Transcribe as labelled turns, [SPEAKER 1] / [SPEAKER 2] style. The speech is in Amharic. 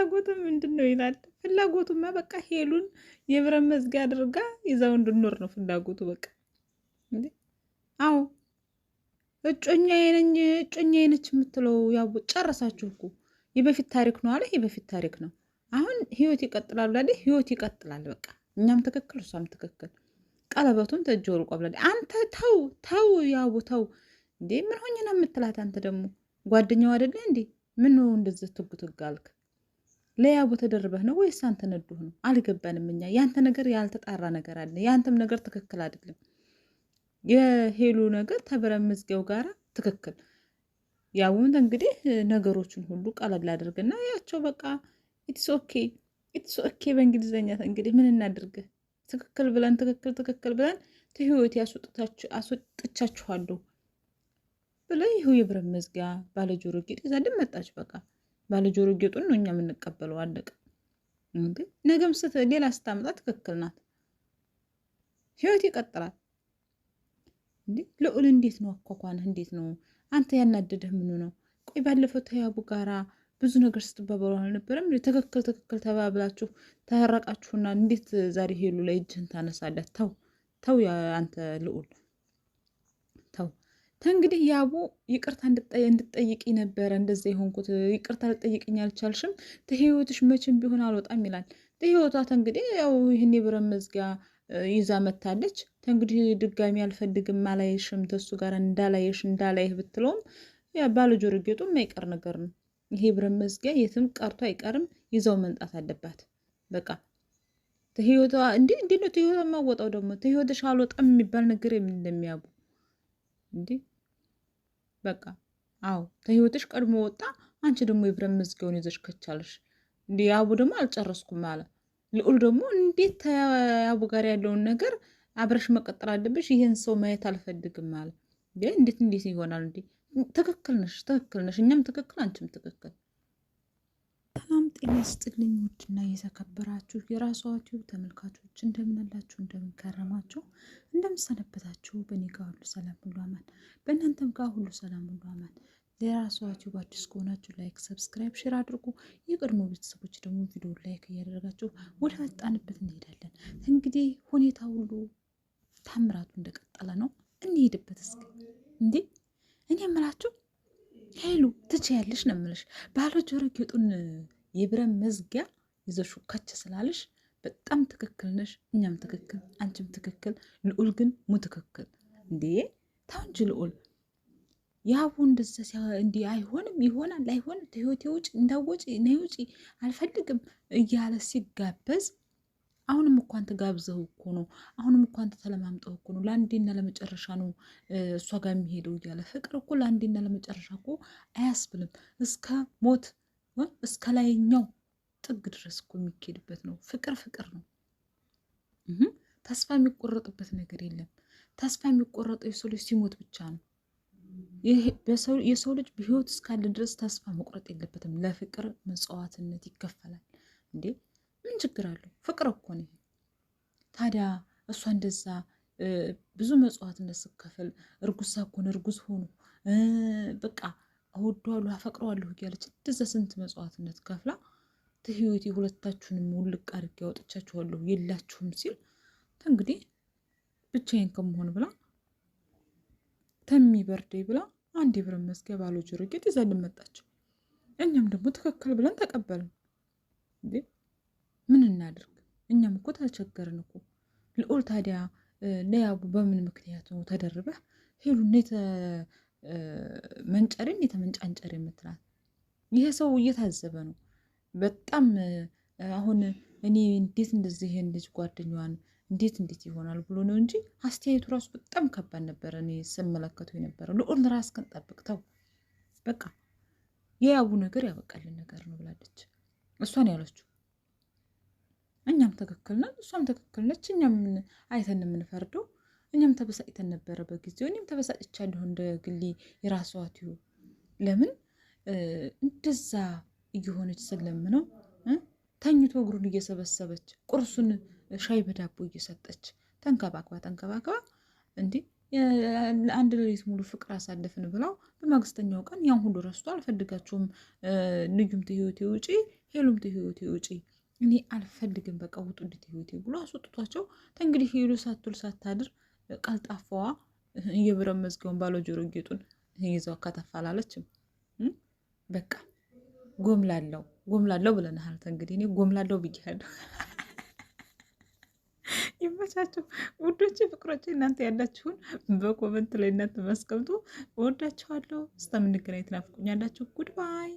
[SPEAKER 1] ፍላጎቱ ምንድነው ይላል። ፍላጎቱማ በቃ ሄሉን የብረት መዝጊያ አድርጋ ይዛው እንድኖር ነው ፍላጎቱ በቃ እንዴ። አዎ እጮኛዬ ነች የምትለው ያው ጨረሳችሁ እኮ የበፊት ታሪክ ነው አለ። የበፊት ታሪክ ነው። አሁን ህይወት ይቀጥላል ብላለች። ህይወት ይቀጥላል በቃ እኛም ትክክል እሷም ትክክል። ቀለበቱን ተእጅ ወርቆ ብላለች። አንተ ተው ያቡ ተው እንዴ። ምን ሆኜ ነው የምትላት አንተ ደግሞ ጓደኛው አይደለ እንዴ? ምን ነው እንደዚህ ትጉትግ አልክ? ለያቡ ተደርበህ ነው ወይስ አንተ ነዱህ ነው? አልገባንም እኛ። ያንተ ነገር ያልተጣራ ነገር አለ። ያንተም ነገር ትክክል አይደለም። የሄሉ ነገር ተብረት መዝጊያው ጋራ ትክክል። ያውን እንግዲህ ነገሮችን ሁሉ ቀለል አድርግና ያቸው በቃ ኢትስ ኦኬ በእንግሊዘኛ እንግዲህ ምን እናድርግ? ትክክል ብለን ትህይወት አስወጥቻችኋለሁ ብለ ይኸው የብረት መዝጊያ ባለጆሮ ጌጥ ይዛ መጣች። በቃ ባለጆሮ ጌጡን ነው እኛ የምንቀበለው። አለቀ። እንግዲህ ነገም ሌላ ስታመጣ ትክክል ናት። ህይወት ይቀጥላል። እንዴ ልዑል እንዴት ነው አኳኳንህ? እንዴት ነው አንተ ያናደደህ? ምኑ ነው? ቆይ ባለፈው ተያቡ ጋራ ብዙ ነገር ስትባባሉ አልነበረም? ትክክል ተባብላችሁ ተራቃችሁና እንዴት ዛሬ ሄሉ ላይ እጅህን ታነሳለህ? ተው አንተ ልዑል ተው። እንግዲህ ያቡ ይቅርታ እንድጠይቂ ነበረ እንደዛ የሆንኩት። ይቅርታ ልጠይቅኝ አልቻልሽም። ተህይወትሽ መቼም ቢሆን አልወጣም ይላል። ተህይወቷ እንግዲህ ያው ይህን የብረት መዝጊያ ይዛ መታለች። እንግዲህ ድጋሚ አልፈልግም አላየሽም ተሱ ጋር እንዳላይህ ብትለውም ያ ባለጆሮ ጌጡ የማይቀር ነገር ነው። ይሄ ብረት መዝጊያ የትም ቀርቶ አይቀርም። ይዘው መንጣት አለባት በቃ። ተህይወቷ እንዴ ነው ተህይወቷ የማወጣው ደግሞ ተህይወትሽ አልወጣም የሚባል ነገር የምን እንደሚያቡ እንዴ በቃ። አዎ ተህይወትሽ ቀድሞ ወጣ። አንቺ ደግሞ የብረት መዝጊያውን ይዘሽ ከቻለሽ እንዴ። ያቡ ደግሞ አልጨረስኩም አለ። ልዑል ደግሞ እንዴት ተያቡ ጋር ያለውን ነገር አብረሽ መቀጠል አለብሽ፣ ይህን ሰው ማየት አልፈልግም አለ። እንዴት ይሆናል እንዴ? ትክክል ነሽ። እኛም ትክክል፣ አንቺም ትክክል። ሰላም ጤና ይስጥልኝ። ውድና የተከበራችሁ የራሷ ዩቲዩብ ተመልካቾች እንደምንላችሁ፣ እንደምንከረማችሁ፣ እንደምሰነበታችሁ። በእኔ ጋር ሁሉ ሰላም ሁሉ አማን፣ በእናንተም ጋር ሁሉ ሰላም ሁሉ አማን። ለራሷ ዩቲዩብ አዲስ ከሆናችሁ ላይክ፣ ሰብስክራይብ፣ ሼር አድርጉ። የቀድሞ ቤተሰቦች ደግሞ ቪዲዮ ላይክ እያደረጋችሁ ወደ መጣንበት እንሄዳለን። እንግዲህ ሁኔታ ሁሉ ታምራቱ እንደቀጠለ ነው። እንሄድበት እስኪ እንዴ። እኔ የምላችሁ ሄሉ ትችያለሽ ነው የምልሽ። ባለጆሮ ጌጡን የብረት መዝጊያ ይዘሹ ከች ስላለሽ በጣም ትክክል ነሽ። እኛም ትክክል፣ አንቺም ትክክል። ልዑል ግን ትክክል እንዴ። ታው እንጂ ልዑል ያቡ እንደዛ እንዲህ አይሆንም፣ ይሆናል፣ አይሆንም፣ ተህይወቴ ውጭ እንዳወጪ ነይ ውጪ አልፈልግም እያለ ሲጋበዝ አሁንም እኮ አንተ ጋብዘው እኮ ነው። አሁንም እኮ አንተ ተለማምጠው እኮ ነው። ለአንዴና ለመጨረሻ ነው እሷ ጋር የሚሄደው እያለ ፍቅር እኮ ለአንዴና ለመጨረሻ እኮ አያስብልም። እስከ ሞት እስከ ላይኛው ጥግ ድረስ እኮ የሚኬድበት ነው። ፍቅር ነው። ተስፋ የሚቆረጥበት ነገር የለም። ተስፋ የሚቆረጠው የሰው ልጅ ሲሞት ብቻ ነው። የሰው ልጅ በህይወት እስካለ ድረስ ተስፋ መቁረጥ የለበትም። ለፍቅር መጽዋዕትነት ይከፈላል እንዴ። ምን ችግር አለው? ፍቅር እኮ ነው። ታዲያ እሷ እንደዛ ብዙ መጽዋዕትነት ስትከፍል እርጉዝ ሳኮን እርጉዝ ሆኖ በቃ እወደዋለሁ አፈቅረዋለሁ እያለች እንደዛ ስንት መጽዋዕትነት ከፍላ ተህይወቴ ሁለታችሁንም ውልቅ አድርጌ አወጥቻችኋለሁ የላችሁም ሲል እንግዲህ ብቻዬን ከመሆን ብላ ተሚበርደኝ ብላ አንድ የብረት መዝጊያ ባለጆሮ ጌጥ ይዛልን መጣች። እኛም ደግሞ ትክክል ብለን ተቀበልን እንዴ። ምን እናድርግ? እኛም እኮ ተቸገርን እኮ። ልዑል ታዲያ ለያቡ በምን ምክንያት ነው ተደርበህ ሄሉን የተመንጫንጨር የምትላት? ይሄ ሰው እየታዘበ ነው በጣም። አሁን እኔ እንዴት እንደዚህ ይሄን ልጅ ጓደኛዋን እንዴት ይሆናል ብሎ ነው እንጂ አስተያየቱ ራሱ በጣም ከባድ ነበረ። እኔ ስመለከተው የነበረው ልዑል ራስህን ጠብቅ፣ ተው በቃ የያቡ ነገር ያበቃልን ነገር ነው ብላለች። እሷን ያለችው እኛም ትክክል ነን፣ እሷም ትክክል ነች። እኛም አይተን የምንፈርደው እኛም ተበሳጭተን ነበረ በጊዜው። እኔም ተበሳጭቻለሁ እንደ ግሌ የራሷ ዩቲዩብ ለምን እንደዛ እየሆነች ስለምነው ተኝቶ እግሩን እየሰበሰበች ቁርሱን ሻይ በዳቦ እየሰጠች ተንከባክባ እንዲህ አንድ ሌሊት ሙሉ ፍቅር አሳልፍን ብላው በማግስተኛው ቀን ያን ሁሉ ረስቶ አልፈልጋችሁም ልዩም ተህይወቴ ውጪ ሄሉም ህይወቴ ውጪ፣ እኔ አልፈልግም፣ በቃ ውጡ እንዴት ህይወቴ ብሎ አስወጥቷቸው። እንግዲህ ሄሉ ሳትውል ሳታድር ቀልጣፋዋ የብረት መዝጊያውን ባለ ጆሮ ጌጡን ይዘው ከተፋላለችም። በቃ ጎምላለው ብለናል። እንግዲህ እኔ ጎምላለው ብያለሁ። ይመቻቸው ውዶች፣ ፍቅሮች። እናንተ ያላችሁን በኮመንት ላይ እናንተ ማስቀምጡ። እወዳችኋለሁ። እስከምንገናኝ ትናፍቁኛላችሁ። ጉድ ባይ